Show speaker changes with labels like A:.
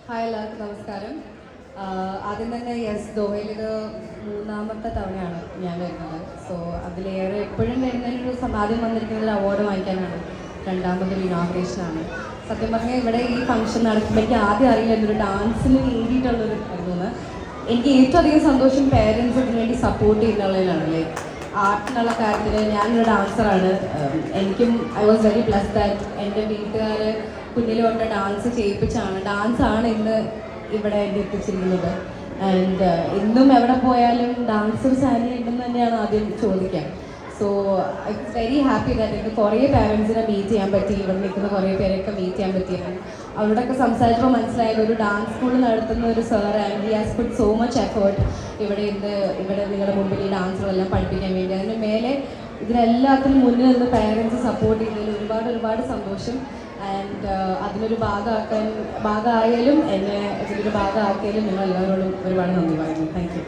A: Hi എല്ലാവർക്കും നമസ്കാരം. ആദ്യം തന്നെ യെസ് ദോഹയിലിത് മൂന്നാമത്തെ തവണയാണ് ഞാൻ വരുന്നത്. സോ അതിലേറെ എപ്പോഴും വരുന്നതിനൊരു ആദ്യം വന്നിരിക്കുന്നത് അവാർഡ് വാങ്ങിക്കാനാണ്, രണ്ടാമതൊരു ഇനോഗ്രേഷനാണ്. സത്യം പറഞ്ഞാൽ ഇവിടെ ഈ ഫംഗ്ഷൻ നടക്കുമ്പോൾ എനിക്ക് ആദ്യം അറിയില്ല എന്നൊരു ഡാൻസിന് വേണ്ടിയിട്ടുള്ളൊരു കാര്യമെന്ന്. എനിക്ക് ഏറ്റവും അധികം സന്തോഷം പേരൻസ് അതിന് വേണ്ടി സപ്പോർട്ട് ചെയ്യുന്നുള്ളതിലാണ്. ലൈക്ക് ആർട്ടിനുള്ള കാര്യത്തിൽ ഞാനൊരു ഡാൻസറാണ്. എനിക്കും I was very blessed that എൻ്റെ വീട്ടുകാർ കുഞ്ഞിൽ കൊണ്ട് ഡാൻസ് ചെയ്യിപ്പിച്ചാണ്, ഡാൻസാണ് ഇന്ന് ഇവിടെ എൻ്റെ എത്തിച്ചിരിക്കുന്നത്. ആൻഡ് ഇന്നും എവിടെ പോയാലും ഡാൻസേഴ്സ് ആരും ഉണ്ടെന്ന് തന്നെയാണ് ആദ്യം ചോദിക്കുക. So I was very happy that എനിക്ക് കുറേ പാരൻസിനെ മീറ്റ് ചെയ്യാൻ പറ്റി, ഇവിടെ നിൽക്കുന്ന കുറേ പേരെയൊക്കെ മീറ്റ് ചെയ്യാൻ പറ്റിയാണ്. അവരോടൊക്കെ സംസാരിച്ചപ്പോൾ മനസ്സിലായത് ഒരു ഡാൻസ് സ്കൂൾ നടത്തുന്ന ഒരു sir and he has puttu so much effort ഇവിടെ നിങ്ങളുടെ മുമ്പിൽ ഈ ഡാൻസുകളെല്ലാം പഠിപ്പിക്കാൻ വേണ്ടി. അതിന് മേലെ ഇതിനെല്ലാത്തിനും മുന്നിൽ നിന്ന് പാരൻസ് സപ്പോർട്ട് ചെയ്യുന്നതിൽ ഒരുപാട് സന്തോഷം. ആൻഡ് അതിനൊരു ഭാഗമായാലും എന്നെ ഇതിലൊരു ഭാഗമാക്കിയാലും നിങ്ങൾ എല്ലാവരോടും ഒരുപാട് നന്ദി പറയുന്നു. Thank you.